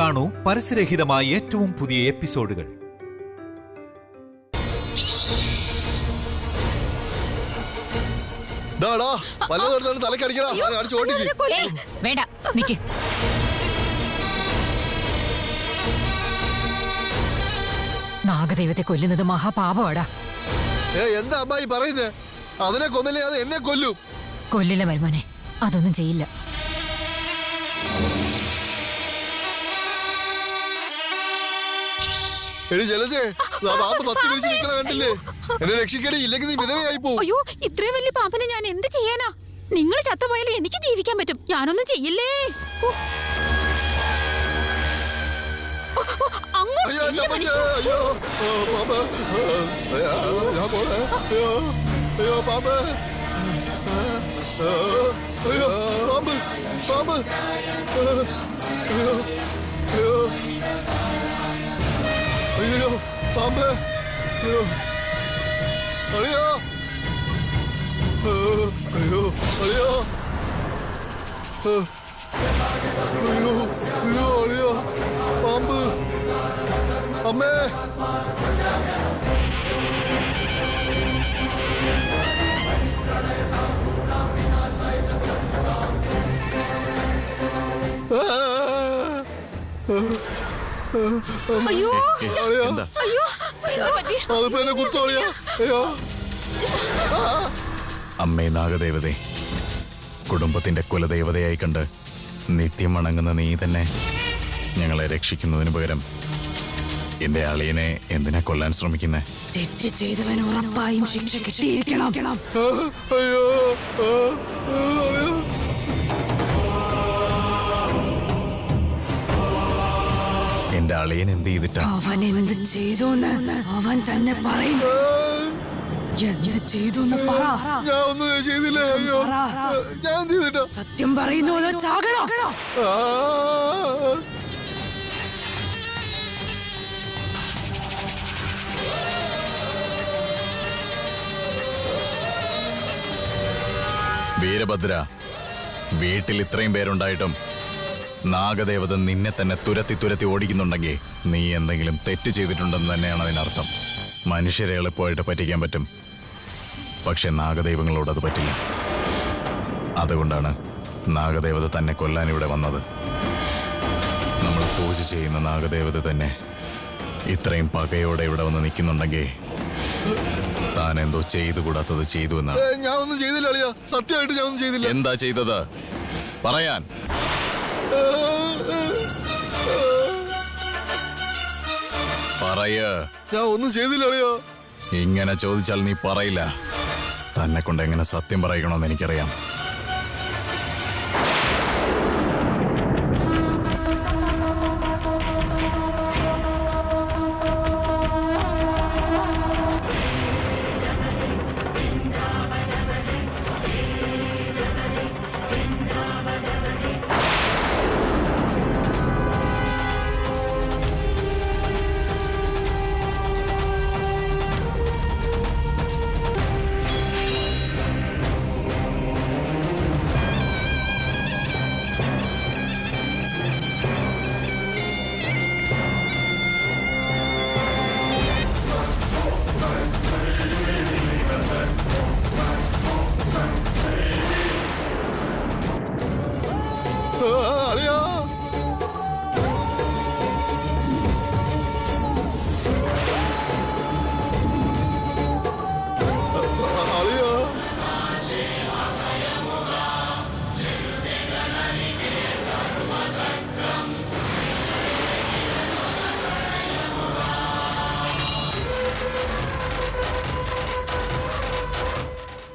കാണൂ പരസ്യരഹിതമായ ഏറ്റവും പുതിയ എപ്പിസോഡുകൾ. വേണ്ട, നിക്ക്. നാഗദൈവത്തെ കൊല്ലുന്നത് മഹാപാപമാടാ. എന്താ അമ്മായി പറയുന്നേ? അതിനെ കൊന്നില്ലേ അത് എന്നെ കൊല്ലും. കൊല്ലില്ല മരുമോനെ, അതൊന്നും ചെയ്യില്ല. എടി ജലജേ, പാമ്പ് പത്തി പിടിച്ച് നിൽക്കണ കണ്ടില്ലേ? എന്നെ രക്ഷിക്കടി, ഇല്ലെങ്കിൽ നീ വിധവയായി പോവും. അയ്യോ, ഇത്രയും വലിയ പാമ്പിനെ ഞാൻ എന്ത് ചെയ്യാനാ? നിങ്ങൾ ചത്തപോയാലും എനിക്ക് ജീവിക്കാൻ പറ്റും. ഞാനൊന്നും ചെയ്യില്ലേ. അയ്യോ പാമ്പ്, അയ്യോ അയ്യോ അയ്യോ അയ്യോ അയ്യോ അയ്യോ പാമ്പ്, അമ്മേ. അയ്യോ അയ്യോ അതിപ്പോ എന്നെ കുത്തോളിയാ. അയ്യോ അമ്മേ നാഗദേവതേ, കുടുംബത്തിന്റെ കുലദേവതയായി കണ്ട് നിത്യം വണങ്ങുന്ന നീ തന്നെ ഞങ്ങളെ രക്ഷിക്കുന്നതിന് പകരം എന്റെ അളിയനെ എന്തിനാ കൊല്ലാൻ ശ്രമിക്കുന്നേ? തെറ്റ് ചെയ്തവന് ഉറപ്പായും ശിക്ഷ കിട്ടിയിരിക്കണം. അയ്യോ എന്റെ അളിയൻ എന്ത് ചെയ്തിട്ടാ? അവൻ എന്ത് ചെയ്തോന്ന് അവൻ തന്നെ പറയും. എന്ത് ചെയ്തു പറ. ഞാൻ ഒന്നും ചെയ്തില്ല. അയ്യോ ഞാൻ ചെയ്തിട്ടാ? സത്യം പറയുന്നു, ചാകണം. വീരഭദ്ര, വീട്ടിൽ ഇത്രയും പേരുണ്ടായിട്ടും നാഗദേവത നിന്നെ തന്നെ തുരത്തി തുരത്തി ഓടിക്കുന്നുണ്ടെങ്കിൽ നീ എന്തെങ്കിലും തെറ്റ് ചെയ്തിട്ടുണ്ടെന്ന് തന്നെയാണ് അതിനർത്ഥം. മനുഷ്യരെ എളുപ്പമായിട്ട് പറ്റിക്കാൻ പറ്റും, പക്ഷെ നാഗദൈവങ്ങളോട് അത് പറ്റില്ല. അതുകൊണ്ടാണ് നാഗദേവത തന്നെ കൊല്ലാൻ ഇവിടെ വന്നത്. നമ്മൾ പൂജ ചെയ്യുന്ന നാഗദേവത തന്നെ ഇത്രയും പകയോടെ ഇവിടെ വന്ന് നിൽക്കുന്നുണ്ടെങ്കിൽ താൻ എന്തോ ചെയ്തുകൂടാത്തത് ചെയ്തു എന്നാണ്. ഞാൻ ഒന്നും ചെയ്തില്ല അളിയ, സത്യമായിട്ട് ഞാൻ ഒന്നും ചെയ്തില്ല. എന്താ ചെയ്തത് പറയാൻ? പറയ. ഞാൻ ഒന്നും ചെയ്തില്ല അളിയ. ഇങ്ങനെ ചോദിച്ചാൽ നീ പറയില്ല. തന്നെ കൊണ്ട് എങ്ങനെ സത്യം പറയിക്കണമെന്ന് എനിക്കറിയാം.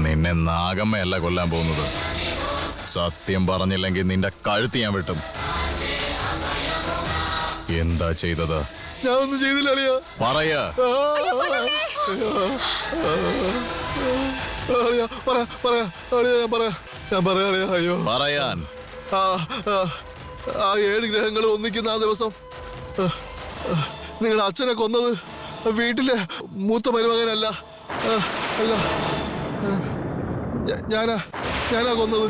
നിന്നെ നാഗമ്മയല്ല കൊല്ലാൻ പോകുന്നത്. സത്യം പറഞ്ഞില്ലെങ്കിൽ നിന്റെ കഴുത്ത് ഞാൻ വെട്ടും. എന്താ ചെയ്തത്? ഞാൻ ഒന്നും ചെയ്തില്ല അളിയ. പറയാ. അയ്യോ പറയാൻ. ആ 7 ഗ്രഹങ്ങൾ ഒന്നിക്കുന്ന ആ ദിവസം നിങ്ങളുടെ അച്ഛനെ കൊന്നത് വീട്ടിലെ മൂത്ത മരുമകനല്ല, അല്ല, ഞാനാ കൊന്നത്.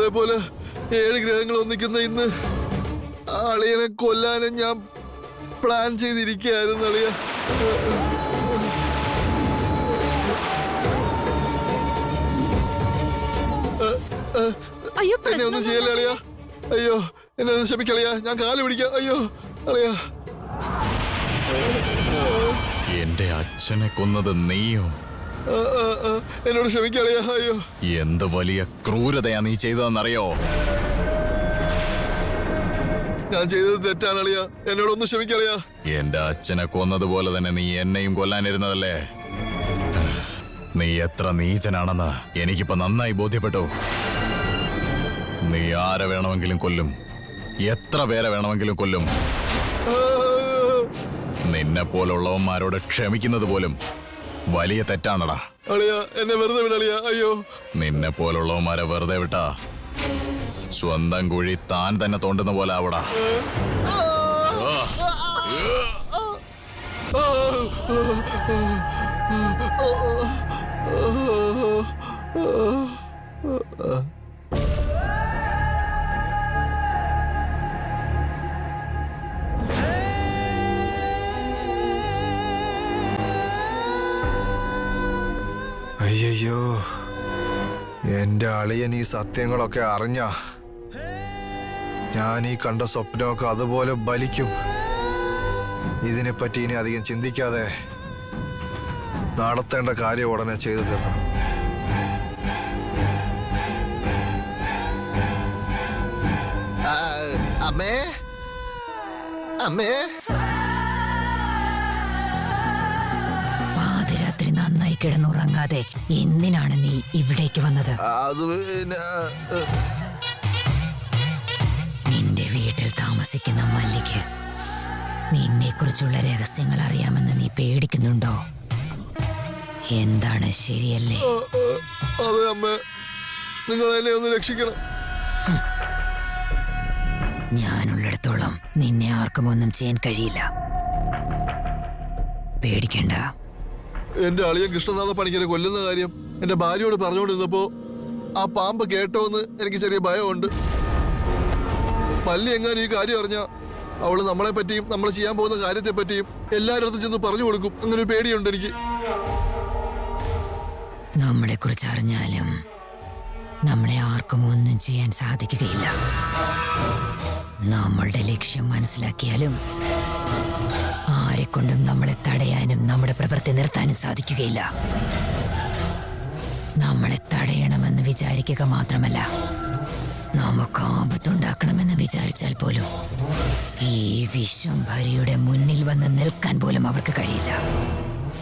അതേപോലെ 7 ഗ്രഹങ്ങൾ ഒന്നിക്കുന്ന ഇന്ന് അളിയനെ കൊല്ലാനും ഞാൻ പ്ലാൻ ചെയ്തിരിക്കുകയായിരുന്നു അളിയ. അയ്യോ എന്നെ ഒന്നും ചെയ്യല്ലേ അളിയ. അയ്യോ എന്നെ ഒന്ന് ക്ഷമിക്കളിയ, ഞാൻ കാല് പിടിക്കാം. അയ്യോ അളിയ. എന്റെ അച്ഛനെ കൊന്നത് നീയോ? എന്നോട് ക്ഷമിക്കളിയ. അയ്യോ എന്ത് വലിയ ക്രൂരതയാ നീ ചെയ്തതെന്നറിയോ? ഞാൻ ചെയ്തത് തെറ്റാണ് അളിയ, എന്നോടൊന്ന് ക്ഷമിക്കളിയ. എന്റെ അച്ഛനെ കൊന്നതുപോലെ തന്നെ നീ എന്നെയും കൊല്ലാനിരുന്നതല്ലേ? നീ എത്ര നീചനാണെന്ന് എനിക്കിപ്പോ നന്നായി ബോധ്യപ്പെട്ടു. നീ ആരെ വേണമെങ്കിലും കൊല്ലും, എത്ര പേരെ വേണമെങ്കിലും കൊല്ലും. നിന്നെ പോലുള്ളവന്മാരോട് ക്ഷമിക്കുന്നത് പോലും വലിയ തെറ്റാണടാ. അളിയ എന്നെ വെറുതെ വിടളിയ. അയ്യോ നിന്നെ പോലുള്ളവന്മാരെ വെറുതെ വിട്ടാ സ്വന്തം കുഴി താൻ തന്നെ തോണ്ടുന്ന പോലെ ആവടാ. അയ്യോ എന്റെ അളിയൻ ഈ സത്യങ്ങളൊക്കെ അറിഞ്ഞ ഞാൻ ഈ കണ്ട സ്വപ്നമൊക്കെ അതുപോലെ ബലിക്കും. ഇതിനെപ്പറ്റി ഇനി അധികം ചിന്തിക്കാതെ നടത്തേണ്ട കാര്യം ഉടനെ ചെയ്തു തരണം. അമ്മേ അമ്മേ. പാതിരാത്രി നന്നായി കിടന്നുറങ്ങാതെ എന്തിനാണ് നീ ഇവിടേക്ക് വന്നത്? അത് പിന്നെ നിന്റെ വീട്ടിൽ താമസിക്കുന്ന മല്ലിക്ക് നിന്നെ കുറിച്ചുള്ള രഹസ്യങ്ങൾ അറിയാമെന്ന് നീ പേടിക്കുന്നുണ്ടോ? എന്താണ് ശരിയല്ലേ? അതെ അമ്മ, നിങ്ങൾ എന്നെ ഒന്ന് രക്ഷിക്കണം. ഞാനുള്ളിടത്തോളം നിന്നെ ആർക്കും ഒന്നും ചെയ്യാൻ കഴിയില്ല. പേടിക്കണ്ട. എന്റെ അളിയൻ കൃഷ്ണനാഥ പണിക്കരെ കൊല്ലുന്ന കാര്യം എന്റെ ഭാര്യയോട് പറഞ്ഞുകൊണ്ടിരുന്നപ്പോ ആ പാമ്പ് കേട്ടോന്ന് എനിക്ക് ചെറിയ ഭയമുണ്ട്. മല്ലി എങ്ങാനും ഈ കാര്യം അറിഞ്ഞ അവള് നമ്മളെ പറ്റിയും നമ്മൾ ചെയ്യാൻ പോകുന്ന കാര്യത്തെ പറ്റിയും എല്ലാവരുടെ അടുത്ത് ചെന്ന് പറഞ്ഞു കൊടുക്കും. അങ്ങനെ ഒരു പേടിയുണ്ട് എനിക്ക്. നമ്മളെ കുറിച്ച് അറിഞ്ഞാലും നമ്മളെ ആർക്കും ഒന്നും ചെയ്യാൻ സാധിക്കുകയില്ല. നമ്മളുടെ ലക്ഷ്യം മനസ്സിലാക്കിയാലും ആരെക്കൊണ്ടും നമ്മളെ തടയാനും നമ്മുടെ പ്രവൃത്തി നിർത്താനും സാധിക്കുകയില്ല. നമ്മളെ തടയണമെന്ന് വിചാരിക്കുക മാത്രമല്ല, നമുക്ക് ആപത്തുണ്ടാക്കണമെന്ന് വിചാരിച്ചാൽ പോലും ഈ വിശ്വംഭരിയുടെ മുന്നിൽ വന്ന് നിൽക്കാൻ പോലും അവർക്ക് കഴിയില്ല.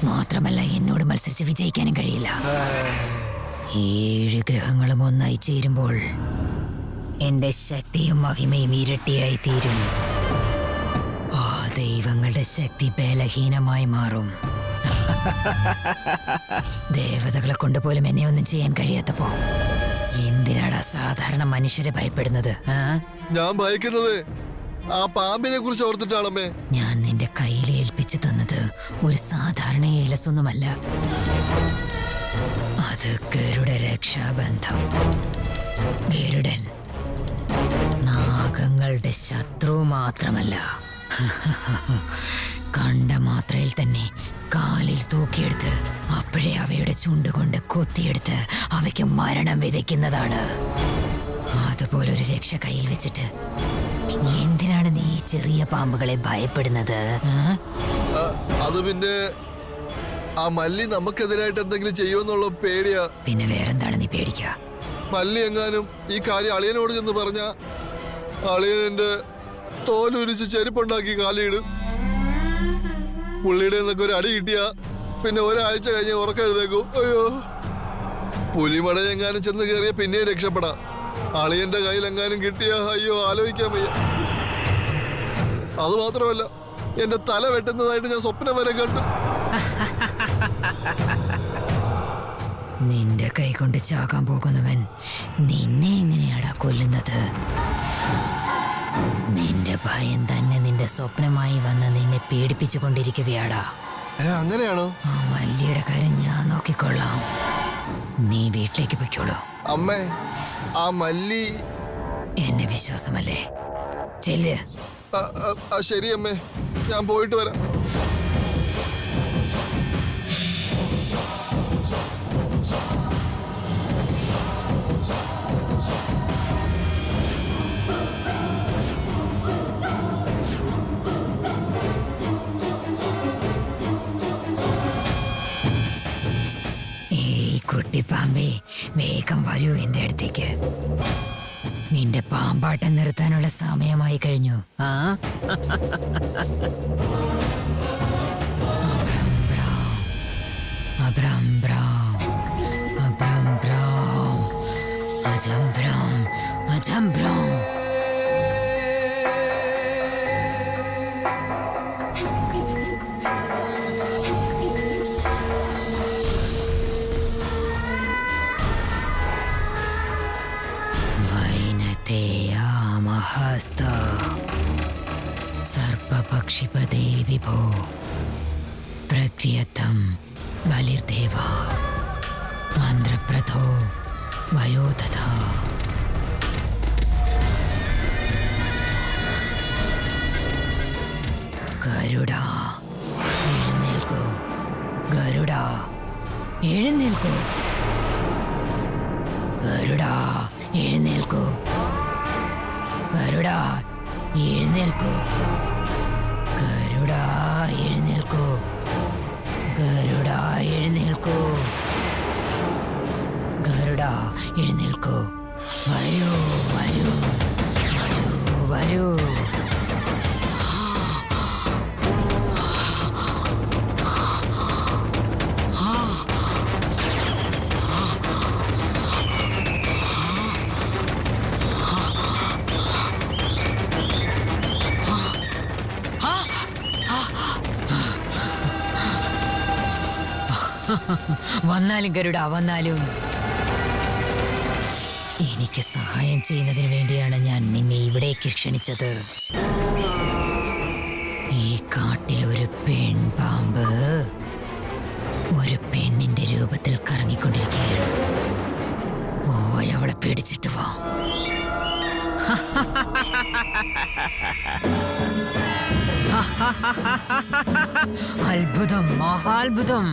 മാത്രമല്ല എന്നോട് മത്സരിച്ച് വിജയിക്കാനും കഴിയില്ല. 7 ഗ്രഹങ്ങളും ഒന്നായി ചേരുമ്പോൾ എന്റെ ശക്തിയും മഹിമയും ഇരട്ടിയായി തീരും. ആ ദൈവങ്ങളുടെ ശക്തി ബലഹീനമായി മാറും. ദേവതകളെ കൊണ്ട് പോലും എന്നെ ഒന്നും ചെയ്യാൻ കഴിയാത്തപ്പോ എന്തിനാടാ സാധാരണ മനുഷ്യരെ ഭയപ്പെടുന്നത്? ഞാൻ ഭയക്കുന്നത് ആ പാമ്പിനെ കുറിച്ച് ഓർത്തിട്ടാണമ്മേ. ഞാൻ നിന്റെ കയ്യിൽ ഏൽപ്പിച്ചു തന്നത് ഒരു സാധാരണ ഏലസൊന്നുമല്ല. അത് ഗരുഡ രക്ഷാബന്ധം. ഗരുഡൻ നാഗങ്ങളുടെ ശത്രു മാത്രമല്ല, കണ്ട മാത്രയിൽ തന്നെ കാലിൽ തൂക്കിയെടുത്ത് അപ്പോഴേ അവയുടെ ചുണ്ടുകൊണ്ട് കൊത്തിയെടുത്ത് അവയ്ക്ക് മരണം വിതയ്ക്കുന്നതാണ്. അതുപോലൊരു രക്ഷ കയ്യിൽ വെച്ചിട്ട് എന്തിനാണ് നീ ഈ ചെറിയ പാമ്പുകളെ ഭയപ്പെടുന്നത്? അത് പിന്നെ ആ മല്ലി നമുക്കെതിരായിട്ട് എന്തെങ്കിലും ചെയ്യുമെന്നുള്ള പേടിയാ. പിന്നെ വേറെന്താണ് നീ പേടിക്കുക? മല്ലി എങ്ങാനും ഈ കാര്യം അളിയനോട് ചെന്ന് പറഞ്ഞ അളിയൻ എന്റെ തോലുരിച്ച് ചെരുപ്പുണ്ടാക്കി കാലിയിടും. പുള്ളിയുടെ നിന്നൊക്കെ ഒരു അടി കിട്ടിയ പിന്നെ ഒരാഴ്ച കഴിഞ്ഞ് ഉറക്കം എഴുതേക്കും. അയ്യോ, പുലിമട എങ്ങാനും ചെന്ന് കയറിയ പിന്നെയും രക്ഷപ്പെടാം. അളിയന്റെ കയ്യിൽ എങ്ങാനും കിട്ടിയ അയ്യോ ആലോചിക്കാൻ വയ്യ. അത് മാത്രമല്ല, എന്റെ തല വെട്ടുന്നതായിട്ട് ഞാൻ സ്വപ്നം വരെ കണ്ടു. നിന്റെ കൈ കൊണ്ട് ചാകാൻ പോകുന്നവൻ നിന്നെ എങ്ങനെയാടാ കൊല്ലുന്നത്? നിന്റെ ഭയം തന്നെ നിന്റെ സ്വപ്നമായി വന്ന് നിന്നെ പേടിപ്പിച്ചു കൊണ്ടിരിക്കുകയാടാ. അങ്ങനെയാണോ? ആ മല്ലിയുടെ കാര്യം ഞാൻ നോക്കിക്കൊള്ളാം. നീ വീട്ടിലേക്ക് പൊയ്ക്കോളൂ. അമ്മേ, ആ മല്ലി. എന്നെ വിശ്വാസമല്ലേ? ചെല്ല്. ശരി അമ്മേ, ഞാൻ പോയിട്ട് വരാം. ഏയ് കുട്ടിപ്പാമ്പേ, വേഗം വരൂ എന്റെ അടുത്തേക്ക്. നിന്റെ പാമ്പാട്ടം നിർത്താനുള്ള സമയമായി കഴിഞ്ഞു. ആ അബ്രം ബ്രാം, അബ്രം ബ്രാം, അബ്രം ബ്രാം, അജം ബ്രാം, അജം ബ്രാം. മഹസ്ത സർപ്പപക്ഷിപദേ വിഭോ പ്രക്രിയത്തം ബലിർദേവ മന്ത്രപ്രഥോ വയോദധ. ഗരുഡ എഴുന്നേൽക്കൂ, ഗരുഡ എഴുന്നേൽക്കൂ, ഗരുഡ എഴുന്നേൽക്കൂ, ഗരുഡ എഴുന്നേൽക്കൂ, ഗരുഡ എഴുന്നേൽക്കൂ, ഗരുഡ എഴുന്നേൽക്കൂ, ഗരുഡ എഴുന്നേൽക്കൂ. വരൂ വരൂ വരൂ വരൂ. വന്നാലും ഗരുഡ, വന്നാലും. എനിക്ക് സഹായം ചെയ്യുന്നതിന് വേണ്ടിയാണ് ഞാൻ നിന്നെ ഇവിടേക്ക് ക്ഷണിച്ചത്. ഈ കാട്ടിൽ ഒരു പെൺപാമ്പ് ഒരു പെണ്ണിന്റെ രൂപത്തിൽ കറങ്ങിക്കൊണ്ടിരിക്കുകയാണ്. പോയി അവളെ പിടിച്ചിട്ട് വാ. അത്ഭുതം, മഹാത്ഭുതം.